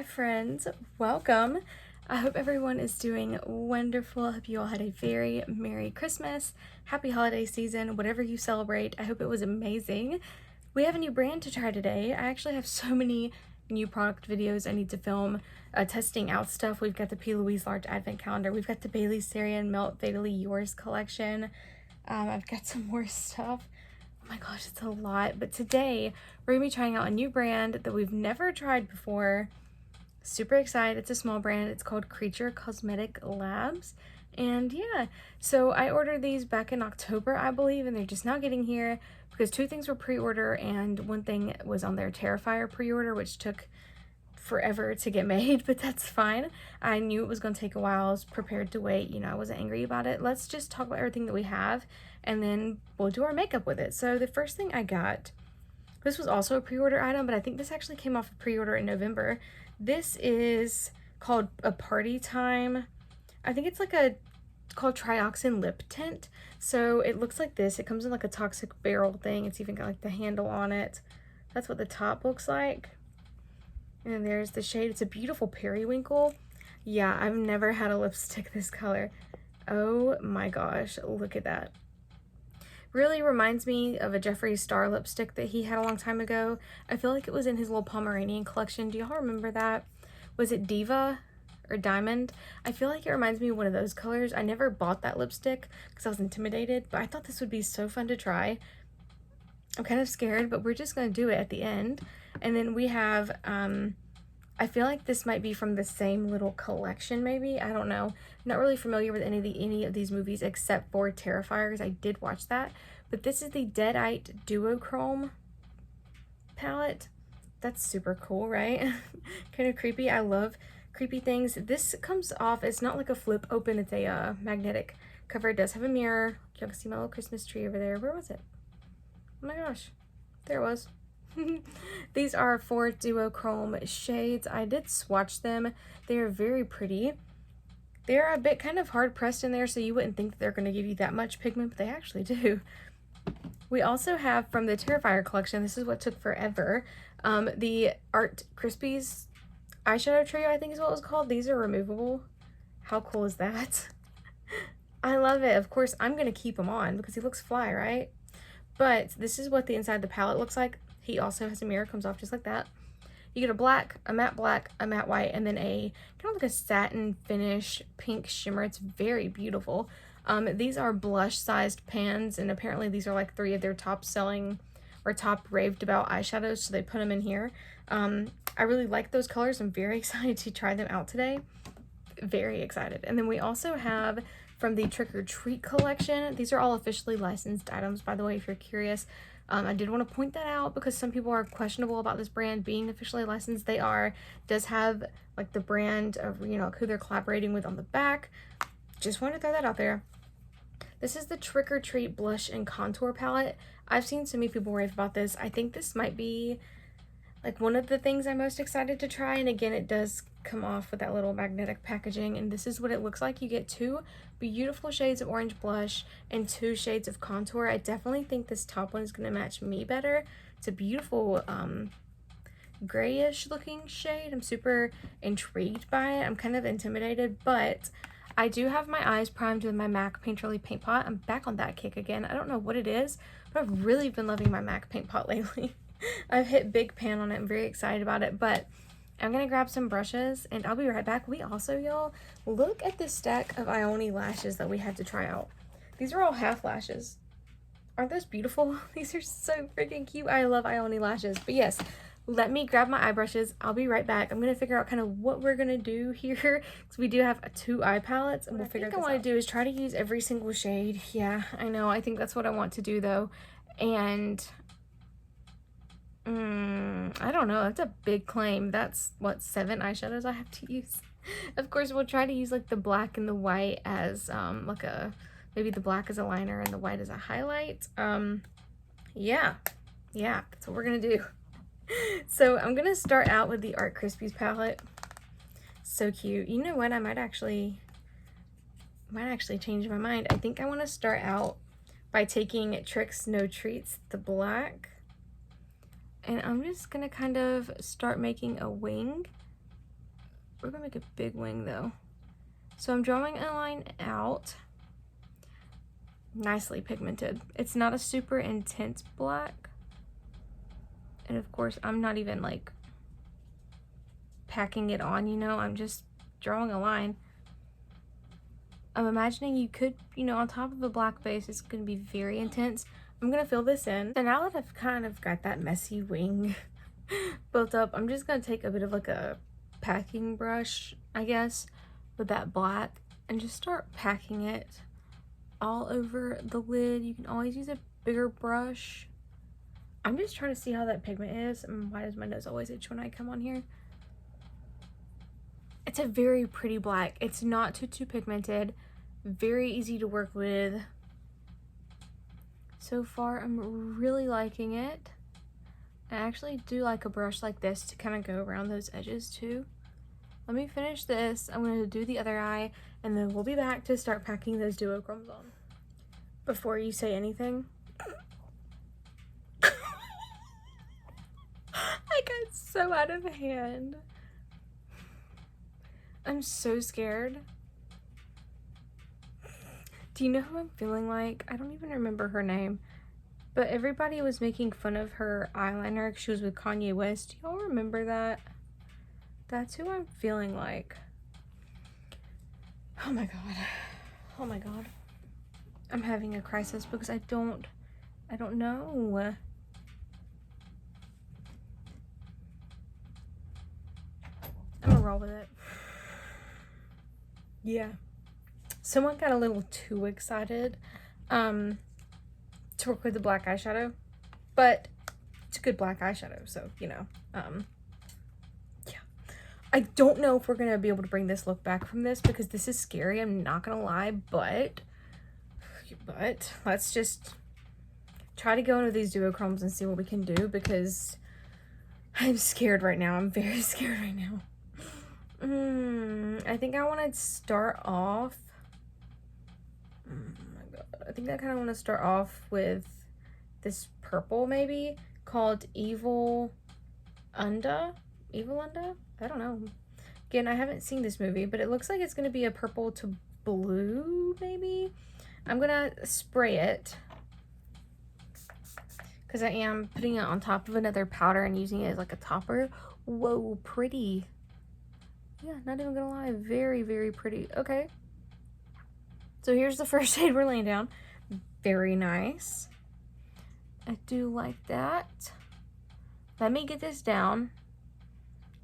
friends, welcome. I hope everyone is doing wonderful. I hope you all had a very Merry Christmas, Happy Holiday Season, whatever you celebrate. I hope it was amazing. We have a new brand to try today. I actually have so many new product videos I need to film, testing out stuff. We've got the P. Louise Large Advent Calendar. We've got the Bailey Sarian Melt Fatally Yours collection. I've got some more stuff. Oh my gosh, it's a lot. But today, we're going to be trying out a new brand that we've never tried before. Super excited. It's a small brand. It's called Creature Cosmetic Labs. And yeah, so I ordered these back in October, I believe, and they're just now getting here because two things were pre-order and one thing was on their Terrifier pre-order, which took forever to get made, but that's fine. I knew it was going to take a while. I was prepared to wait. You know, I wasn't angry about it. Let's just talk about everything that we have and then we'll do our makeup with it. So the first thing I got, this was also a pre-order item, but I think this actually came off a pre-order in November. This is called a Party Time. I think it's like called Trioxin Lip Tint. So it looks like this. It comes in like a toxic barrel thing. It's even got like the handle on it. That's what the top looks like. And there's the shade. It's a beautiful periwinkle. Yeah, I've never had a lipstick this color. Oh my gosh, look at that. Really reminds me of a Jeffree Star lipstick that he had a long time ago. I feel like it was in his little Pomeranian collection. Do y'all remember that? Was it Diva or Diamond? I feel like it reminds me of one of those colors. I never bought that lipstick because I was intimidated, but I thought this would be so fun to try. I'm kind of scared, but we're just going to do it at the end. And then we have, I feel like this might be from the same little collection, maybe. I don't know. I'm not really familiar with any of these movies except for Terrifier, because I did watch that. But this is the Deadite Duochrome palette. That's super cool, right? Kind of creepy. I love creepy things. This comes off, it's not like a flip open, it's a magnetic cover. It does have a mirror. Y'all can see my little Christmas tree over there. Where was it? Oh my gosh, there it was. These are 4 duochrome shades. I did swatch them. They are very pretty. They're a bit kind of hard pressed in there, so you wouldn't think that they're going to give you that much pigment, but they actually do. We also have from the Terrifier collection, this is what took forever, the Art Crispies eyeshadow trio, I think is what it was called. These are removable. How cool is that? I love it. Of course, I'm going to keep them on because he looks fly, right? But this is what the inside of the palette looks like. He also has a mirror, comes off just like that. You get a black, a matte white, and then a kind of like a satin finish pink shimmer. It's very beautiful. These are blush sized pans, and apparently these are like 3 of their top selling or top raved about eyeshadows, so they put them in here. I really like those colors. I'm very excited to try them out today. Very excited. And then we also have from the Trick or Treat collection. These are all officially licensed items, by the way, if you're curious. I did want to point that out because some people are questionable about this brand being officially licensed. They are. It does have like the brand of, you know, who they're collaborating with on the back. Just wanted to throw that out there. This is the Trick or Treat Blush and Contour Palette. I've seen so many people rave about this. I think this might be like one of the things I'm most excited to try. And again, it does come off with that little magnetic packaging, and this is what it looks like. You get 2 beautiful shades of orange blush and 2 shades of contour. I definitely think this top one is going to match me better. It's a beautiful grayish looking shade. I'm super intrigued by it. I'm kind of intimidated, but I do have my eyes primed with my MAC Painterly Paint Pot. I'm back on that kick again. I don't know what it is, but I've really been loving my MAC Paint Pot lately. I've hit big pan on it. I'm very excited about it, but I'm gonna grab some brushes and I'll be right back. We also, y'all, look at this stack of Ioni lashes that we had to try out. These are all half lashes. Aren't those beautiful? These are so freaking cute. I love Ioni lashes. But yes, let me grab my eye brushes. I'll be right back. I'm gonna figure out kind of what we're gonna do here because we do have 2 eye palettes, and we'll figure this out. What I want to do is try to use every single shade. Yeah, I know. I think that's what I want to do though, and I don't know. That's a big claim. That's what, 7 eyeshadows I have to use. Of course, we'll try to use like the black and the white as like maybe the black as a liner and the white as a highlight. Yeah, that's what we're gonna do. So I'm gonna start out with the Art Crispies palette. So cute. You know what? I might actually change my mind. I think I want to start out by taking Tricks No Treats, the black. And I'm just gonna kind of start making a wing we're gonna make a big wing though. So I'm drawing a line out, nicely pigmented. It's not a super intense black. And of course, I'm not even like packing it on, you know, I'm just drawing a line. I'm imagining you could, you know, on top of a black base, it's going to be very intense. I'm going to fill this in. So now that I've kind of got that messy wing built up, I'm just going to take a bit of like a packing brush, I guess, with that black and just start packing it all over the lid. You can always use a bigger brush. I'm just trying to see how that pigment is. And why does my nose always itch when I come on here? It's a very pretty black. It's not too pigmented. Very easy to work with. So far, I'm really liking it. I actually do like a brush like this to kind of go around those edges too. Let me finish this. I'm going to do the other eye, and then we'll be back to start packing those duochromes on. Before you say anything, I got so out of hand. I'm so scared. Do you know who I'm feeling like? I don't even remember her name, but everybody was making fun of her eyeliner because she was with Kanye West. Y'all remember that? That's who I'm feeling like. Oh my god. Oh my god. I'm having a crisis because I don't know. I'm gonna roll with it. Yeah. Someone got a little too excited to work with the black eyeshadow, but it's a good black eyeshadow, so, you know, yeah. I don't know if we're going to be able to bring this look back from this because this is scary, I'm not going to lie, but let's just try to go into these duochromes and see what we can do because I'm scared right now. I'm very scared right now. I think I want to start off. Oh my god. I think I kind of want to start off with this purple maybe called Evil Unda? I don't know. Again, I haven't seen this movie, but it looks like it's going to be a purple to blue maybe. I'm going to spray it because I am putting it on top of another powder and using it as like a topper. Whoa, pretty. Yeah, not even gonna lie, very, very pretty. Okay. So here's the first shade we're laying down. Very nice. I do like that. Let me get this down.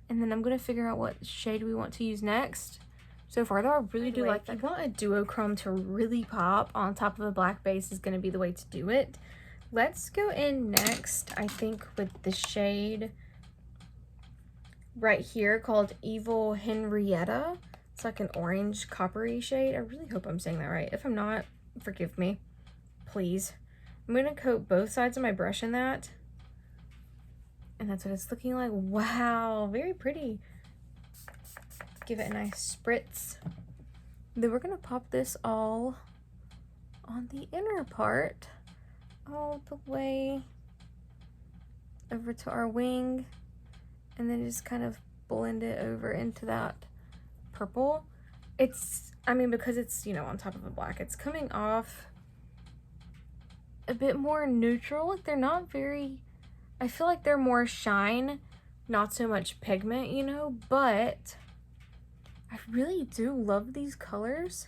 And then I'm gonna figure out what shade we want to use next. So far though, I really do like that. If you want a duochrome to really pop on top of a black base is gonna be the way to do it. Let's go in next, I think, with the shade right here called Evil Henrietta. It's like an orange coppery shade. I really hope I'm saying that right. If I'm not, forgive me, please. I'm gonna coat both sides of my brush in that, and that's what it's looking like. Wow, very pretty. Give it a nice spritz. Then we're gonna pop this all on the inner part all the way over to our wing, and then just kind of blend it over into that purple. It's, I mean, because it's, you know, on top of a black, it's coming off a bit more neutral. Like, they're not very, I feel like they're more shine, not so much pigment, you know, but I really do love these colors.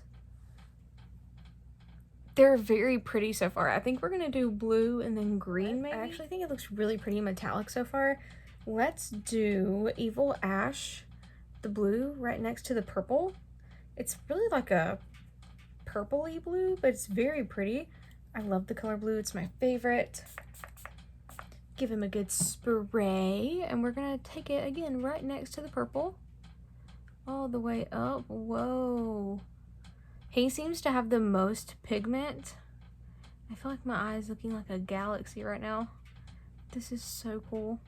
They're very pretty so far. I think we're gonna do blue and then green maybe. I actually think it looks really pretty metallic so far. Let's do Evil Ash, the blue right next to the purple. It's really like a purpley blue, but it's very pretty. I love the color blue, it's my favorite. Give him a good spray, and we're gonna take it again right next to the purple. All the way up, whoa. He seems to have the most pigment. I feel like my eye is looking like a galaxy right now. This is so cool.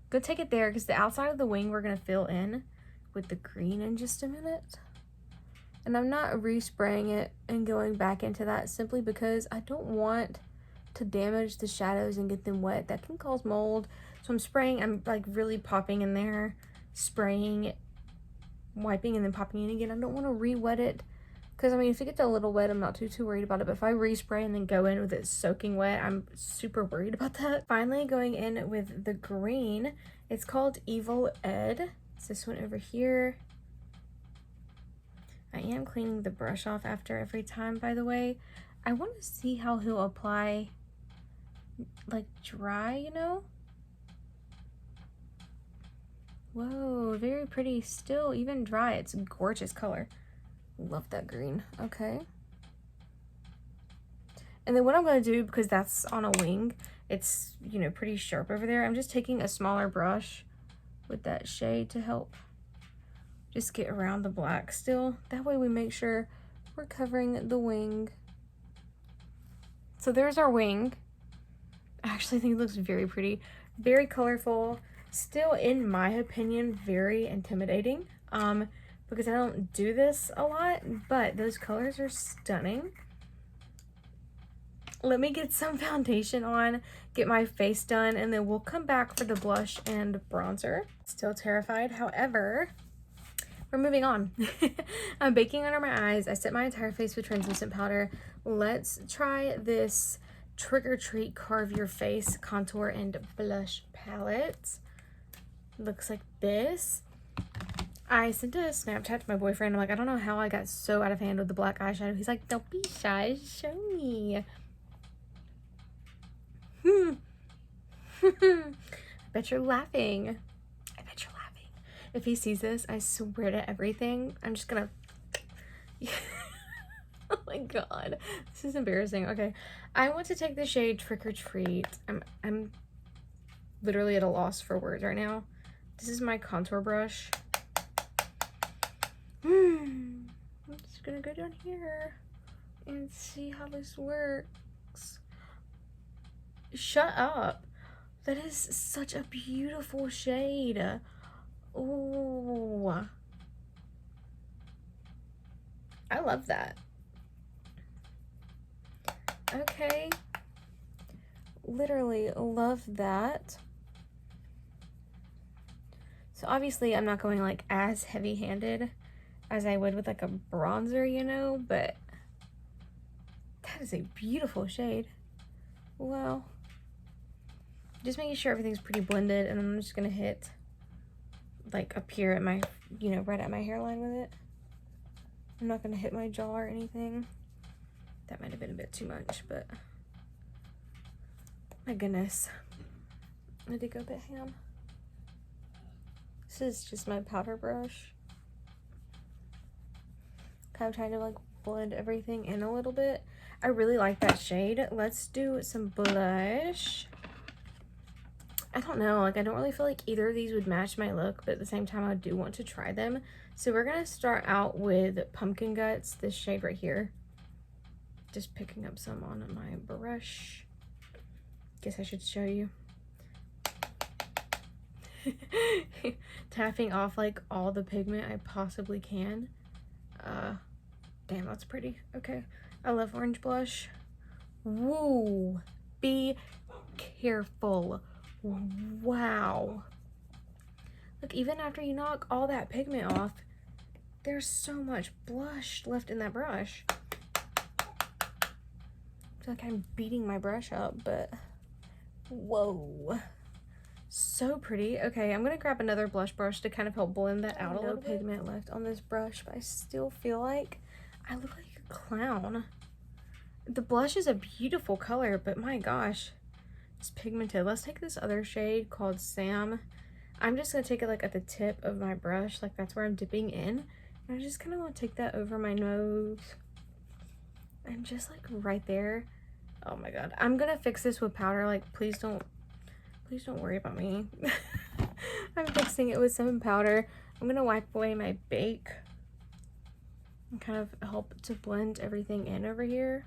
Go take it there because the outside of the wing we're gonna fill in with the green in just a minute. And I'm not respraying it and going back into that simply because I don't want to damage the shadows and get them wet. That can cause mold. So I'm spraying, I'm like really popping in there, spraying wiping and then popping in again. I don't want to re-wet it. Because, I mean, if it gets a little wet, I'm not too worried about it. But if I respray and then go in with it soaking wet, I'm super worried about that. Finally, going in with the green. It's called Evil Ed. It's this one over here. I am cleaning the brush off after every time, by the way. I want to see how he'll apply, like, dry, you know? Whoa, very pretty still, even dry. It's a gorgeous color. Love that green. Okay. And then what I'm going to do, because that's on a wing, it's, you know, pretty sharp over there. I'm just taking a smaller brush with that shade to help just get around the black still. That way we make sure we're covering the wing. So there's our wing. I actually think it looks very pretty. Very colorful. Still, in my opinion, very intimidating. Because I don't do this a lot, but those colors are stunning. Let me get some foundation on, get my face done, and then we'll come back for the blush and bronzer. Still terrified, however, we're moving on. I'm baking under my eyes. I set my entire face with translucent powder. Let's try this Trick or Treat Carve Your Face contour and blush palette. Looks like this. I sent a Snapchat to my boyfriend. I'm like, I don't know how I got so out of hand with the black eyeshadow. He's like, don't be shy, show me. I bet you're laughing. I bet you're laughing. If he sees this, I swear to everything, I'm just gonna... Oh my god. This is embarrassing. Okay. I want to take the shade Trick or Treat. I'm literally at a loss for words right now. This is my contour brush. I'm just gonna go down here and see how this works. Shut up. That is such a beautiful shade. Oh, I love that. Okay. Literally love that. So obviously I'm not going like as heavy-handed as I would with like a bronzer, you know, but that is a beautiful shade. Wow. Just making sure everything's pretty blended, and I'm just gonna hit like up here at my, you know, right at my hairline with it. I'm not gonna hit my jaw or anything. That might have been a bit too much, but my goodness. I did go a bit ham. This is just my powder brush. Kind of trying to like blend everything in a little bit. I really like that shade. Let's do some blush. I don't know, like I don't really feel like either of these would match my look, but at the same time I do want to try them. So we're gonna start out with Pumpkin Guts, this shade right here. Just picking up some on my brush. Guess I should show you. Tapping off like all the pigment I possibly can. Damn, that's pretty. Okay, I love orange blush. Woo, be careful. Wow. Look, even after you knock all that pigment off, there's so much blush left in that brush. I feel like I'm beating my brush up, but whoa. So pretty. Okay, I'm gonna grab another blush brush to kind of help blend that out a little bit. No pigment left on this brush, but I still feel like I look like a clown. The blush is a beautiful color, but my gosh, it's pigmented. Let's take this other shade called Sam. I'm just gonna take it like at the tip of my brush, like that's where I'm dipping in. And I just kind of want to take that over my nose. And just like right there. Oh my god. I'm gonna fix this with powder. Like, please don't worry about me. I'm fixing it with some powder. I'm gonna wipe away my bake and kind of help to blend everything in over here.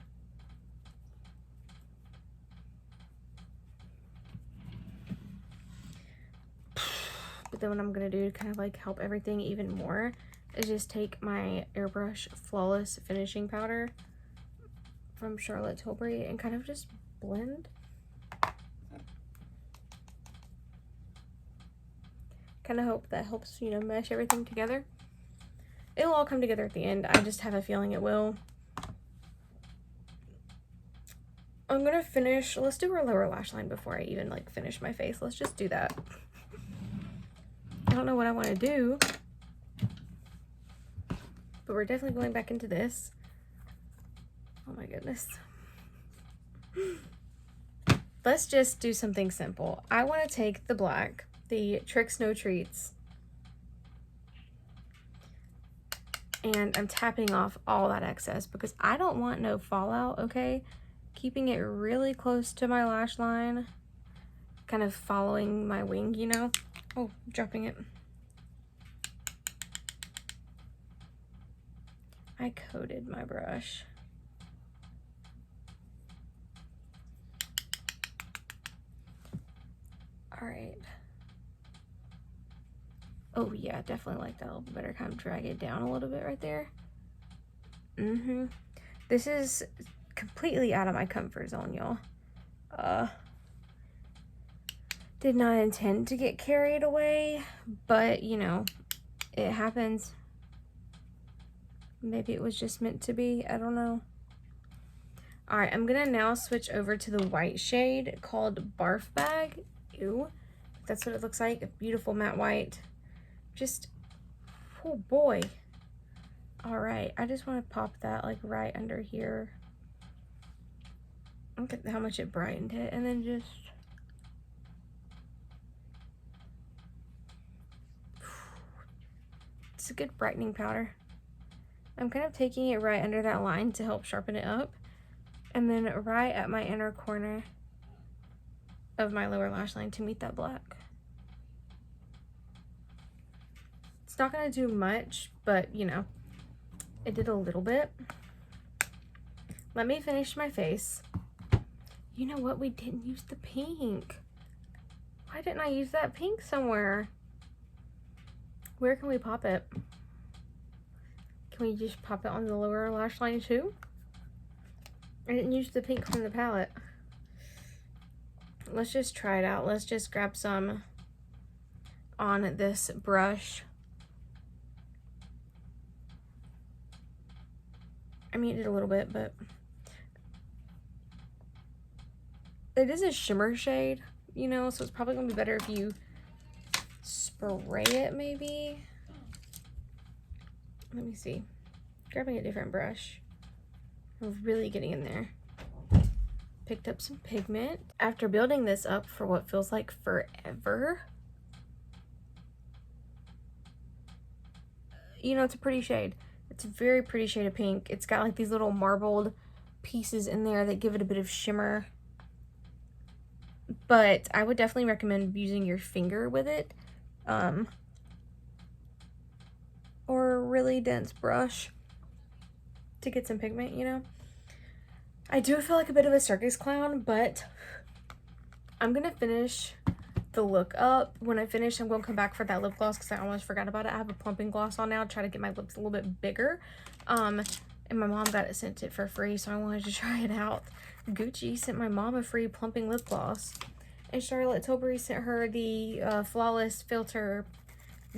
But then what I'm gonna do to kind of like help everything even more is just take my airbrush Flawless Finishing Powder from Charlotte Tilbury and kind of just blend. Kind of hope that helps, you know, mesh everything together. It'll all come together at the end. I just have a feeling it will. I'm gonna finish, let's do our lower lash line before I even like finish my face. Let's just do that. I don't know what I want to do, but we're definitely going back into this. Oh my goodness. Let's just do something simple. I want to take the black, the Tricks No Treats, and I'm tapping off all that excess because I don't want no fallout, okay? Keeping it really close to my lash line, kind of following my wing, you know? Oh, dropping it. I coated my brush. All right. Oh yeah, definitely like that a little bit better. Kind of drag it down a little bit right there. This is completely out of my comfort zone, y'all. Did not intend to get carried away, but you know, it happens. Maybe it was just meant to be, I don't know. All right, I'm gonna now switch over to the white shade called Barf Bag. Ew, that's what it looks like, a beautiful matte white. Just, oh boy. All right, I just wanna pop that like right under here. Look at how much it brightened it, and then just, it's a good brightening powder. I'm kind of taking it right under that line to help sharpen it up, and then right at my inner corner of my lower lash line to meet that black. It's not gonna do much, but you know, it did a little bit. Let me finish my face. You know what? We didn't use the pink. Why didn't I use that pink somewhere? Where can we pop it? Can we just pop it on the lower lash line too? I didn't use the pink from the palette. Let's just try it out. Let's just grab some on this brush. I mean, it did a little bit, but it is a shimmer shade, you know, so it's probably gonna be better if you spray it maybe. Let me see. Grabbing a different brush. I'm really getting in there. Picked up some pigment. After building this up for what feels like forever, you know, it's a pretty shade. It's a very pretty shade of pink. It's got like these little marbled pieces in there that give it a bit of shimmer. But I would definitely recommend using your finger with it. Or a really dense brush to get some pigment, you know. I do feel like a bit of a circus clown, but I'm gonna finish the look up. When I finish, I'm gonna come back for that lip gloss because I almost forgot about it. I have a plumping gloss on now, try to get my lips a little bit bigger. And my mom got it sent it for free, so I wanted to try it out. Gucci sent my mom a free plumping lip gloss, and Charlotte Tilbury sent her the Flawless Filter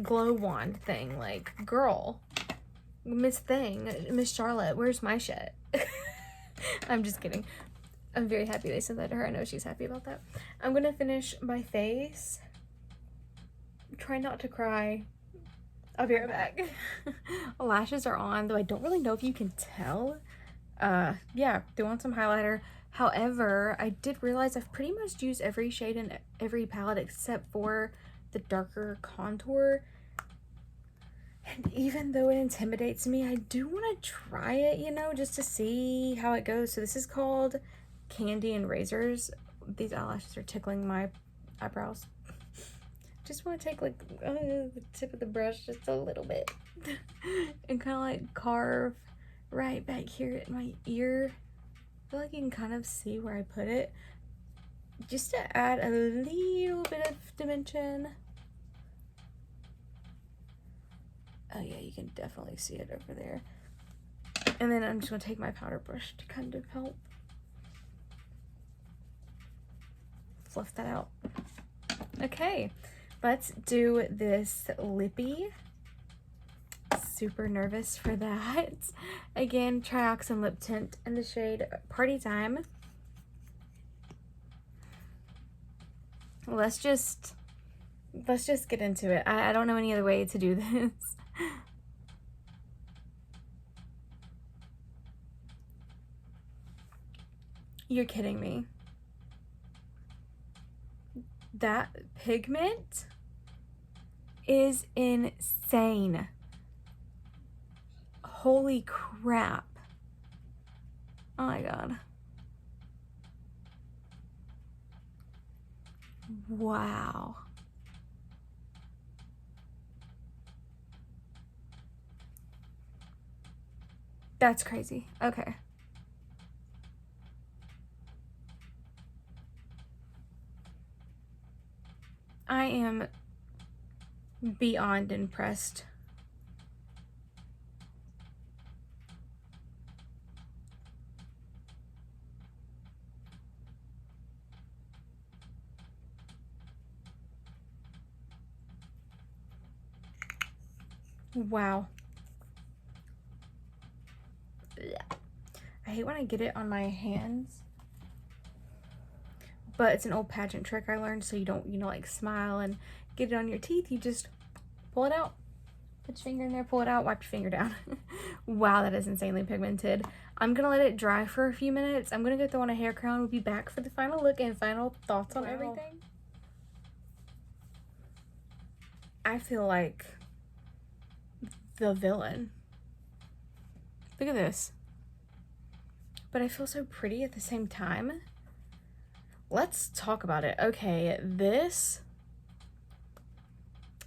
glow wand thing. Like, girl, Miss Charlotte, where's my shit? I'm just kidding. I'm very happy they sent that to her. I know she's happy about that. I'm gonna finish my face. Try not to cry. I'll be right back. Lashes are on, though I don't really know if you can tell. Yeah, threw on some highlighter. However, I did realize I've pretty much used every shade in every palette except for the darker contour. And even though it intimidates me, I do want to try it, you know, just to see how it goes. So this is called Candy and Razors. These eyelashes are tickling my eyebrows. Just want to take like the tip of the brush just a little bit and kind of like carve right back here at my ear. I feel like you can kind of see where I put it, just to add a little bit of dimension. Oh yeah, you can definitely see it over there. And then I'm just gonna take my powder brush to kind of help fluff that out. Okay, let's do this lippy super nervous for that. Again, Trioxin Lip Tint in the shade Party Time. Let's just get into it. I don't know any other way to do this. You're kidding me. That pigment is insane. Holy crap. Oh my god. Wow. That's crazy. Okay. I am beyond impressed. Wow. I hate when I get it on my hands, but it's an old pageant trick I learned, so you don't, like smile and get it on your teeth. You just pull it out. Put your finger in there, pull it out, wipe your finger down. Wow, that is insanely pigmented. I'm gonna let it dry for a few minutes. I'm gonna go throw on a hair crown. We'll be back for the final look and final thoughts on everything. I feel like the villain. Look at this. But I feel so pretty at the same time. Let's talk about it. Okay, this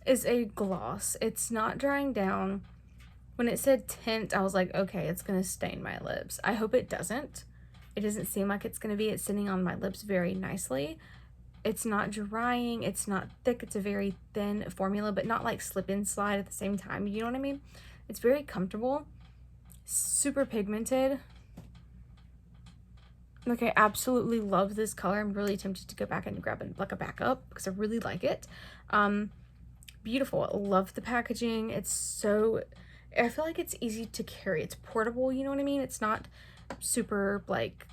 is a gloss. It's not drying down. When it said tint, I was like, okay, it's gonna stain my lips. I hope it doesn't. It doesn't seem like it's gonna be. It's sitting on my lips very nicely. It's not drying. It's not thick. It's a very thin formula, but not like slip and slide at the same time. You know what I mean? It's very comfortable. Super pigmented. Like, I absolutely love this color. I'm really tempted to go back and grab it like a backup because I really like it. Beautiful. I love the packaging. It's so, I feel like it's easy to carry. It's portable, you know what I mean? It's not super like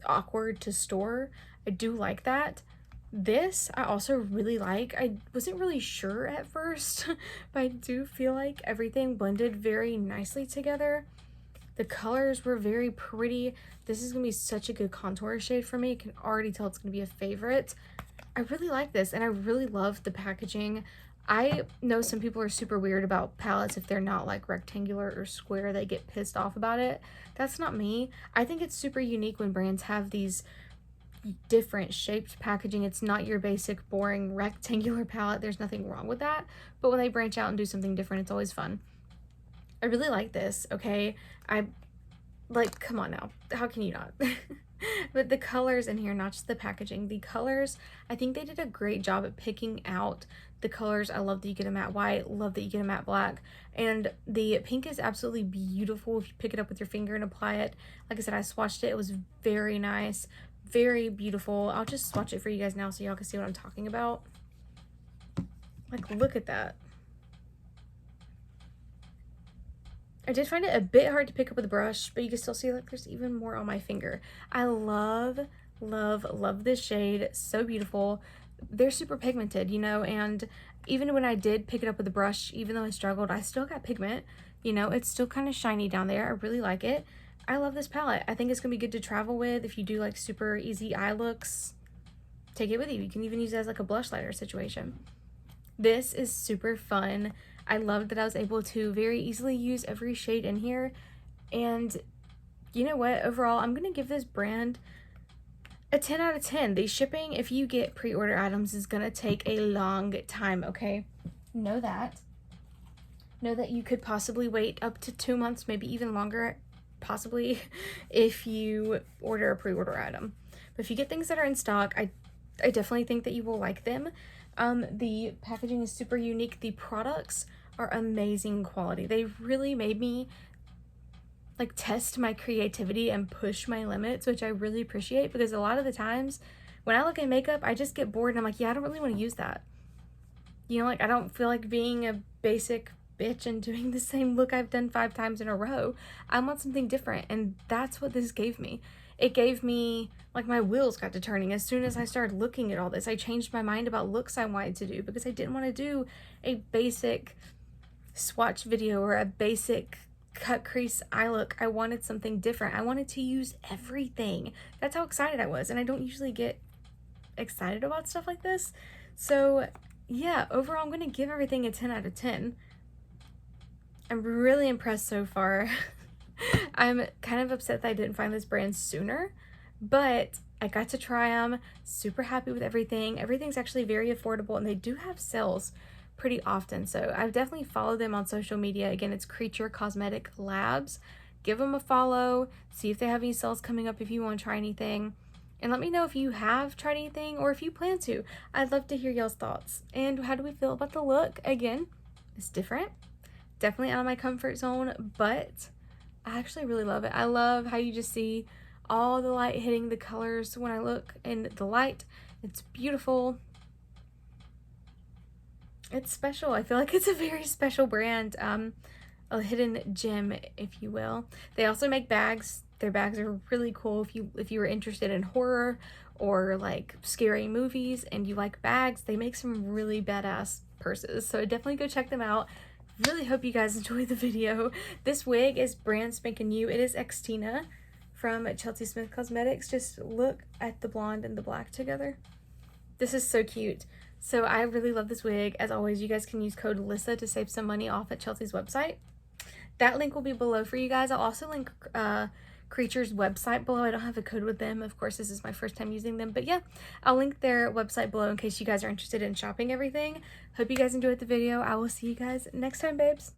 awkward to store. I do like that. This I also really like. I wasn't really sure at first, but I do feel like everything blended very nicely together. The colors were very pretty. This is gonna be such a good contour shade for me. You can already tell it's gonna be a favorite. I really like this, and I really love the packaging. I know some people are super weird about palettes if they're not like rectangular or square. They get pissed off about it. That's not me. I think it's super unique when brands have these different shaped packaging. It's not your basic boring rectangular palette. There's nothing wrong with that. But when they branch out and do something different, it's always fun. I really like this, okay? I like, come on now, how can you not? But the colors in here, not just the packaging, the colors, I think they did a great job at picking out the colors. I love that you get a matte white, love that you get a matte black, and the pink is absolutely beautiful if you pick it up with your finger and apply it. Like I said, I swatched it. It was very nice, very beautiful. I'll just swatch it for you guys now so y'all can see what I'm talking about. Like, look at that. I did find it a bit hard to pick up with a brush, but you can still see like there's even more on my finger. I love, love, love this shade. So beautiful. They're super pigmented, you know, and even when I did pick it up with a brush, even though I struggled, I still got pigment. You know, it's still kind of shiny down there. I really like it. I love this palette. I think it's going to be good to travel with if you do like super easy eye looks. Take it with you. You can even use it as like a blush lighter situation. This is super fun. I love that I was able to very easily use every shade in here. And you know what? Overall, I'm going to give this brand a 10 out of 10. The shipping, if you get pre-order items, is going to take a long time, okay? Know that. Know that you could possibly wait up to 2 months, maybe even longer, possibly, if you order a pre-order item. But if you get things that are in stock, I definitely think that you will like them. The packaging is super unique. The products are amazing quality. They really made me like test my creativity and push my limits, which I really appreciate, because a lot of the times when I look at makeup, I just get bored and I'm like, yeah, I don't really want to use that. You know, like I don't feel like being a basic bitch and doing the same look I've done 5 times in a row. I want something different, and that's what this gave me. It gave me, like, my wheels got to turning as soon as I started looking at all this. I changed my mind about looks I wanted to do because I didn't want to do a basic swatch video or a basic cut crease eye look. I wanted something different. I wanted to use everything. That's how excited I was, and I don't usually get excited about stuff like this. So yeah, overall I'm gonna give everything a 10 out of 10. I'm really impressed so far. I'm kind of upset that I didn't find this brand sooner, but I got to try them. Super happy with everything. Everything's actually very affordable, and they do have sales pretty often. So I've definitely followed them on social media. Again, it's Creature Cosmetic Labs. Give them a follow. See if they have any sales coming up if you want to try anything. And let me know if you have tried anything or if you plan to. I'd love to hear y'all's thoughts. And how do we feel about the look? Again, it's different. Definitely out of my comfort zone, but I actually really love it. I love how you just see all the light hitting the colors when I look in the light. It's beautiful. It's special. I feel like it's a very special brand. A hidden gem, if you will. They also make bags. Their bags are really cool if you were interested in horror or like scary movies and you like bags. They make some really badass purses, so definitely go check them out. Really hope you guys enjoyed the video. This wig is brand spanking new. It is Xtina from Chelsea Smith Cosmetics. Just look at the blonde and the black together. This is so cute. So I really love this wig. As always, you guys can use code LISA to save some money off at Chelsea's website. That link will be below for you guys. I'll also link Creature's website below. I don't have a code with them. Of course, this is my first time using them. But yeah, I'll link their website below in case you guys are interested in shopping everything. Hope you guys enjoyed the video. I will see you guys next time, babes.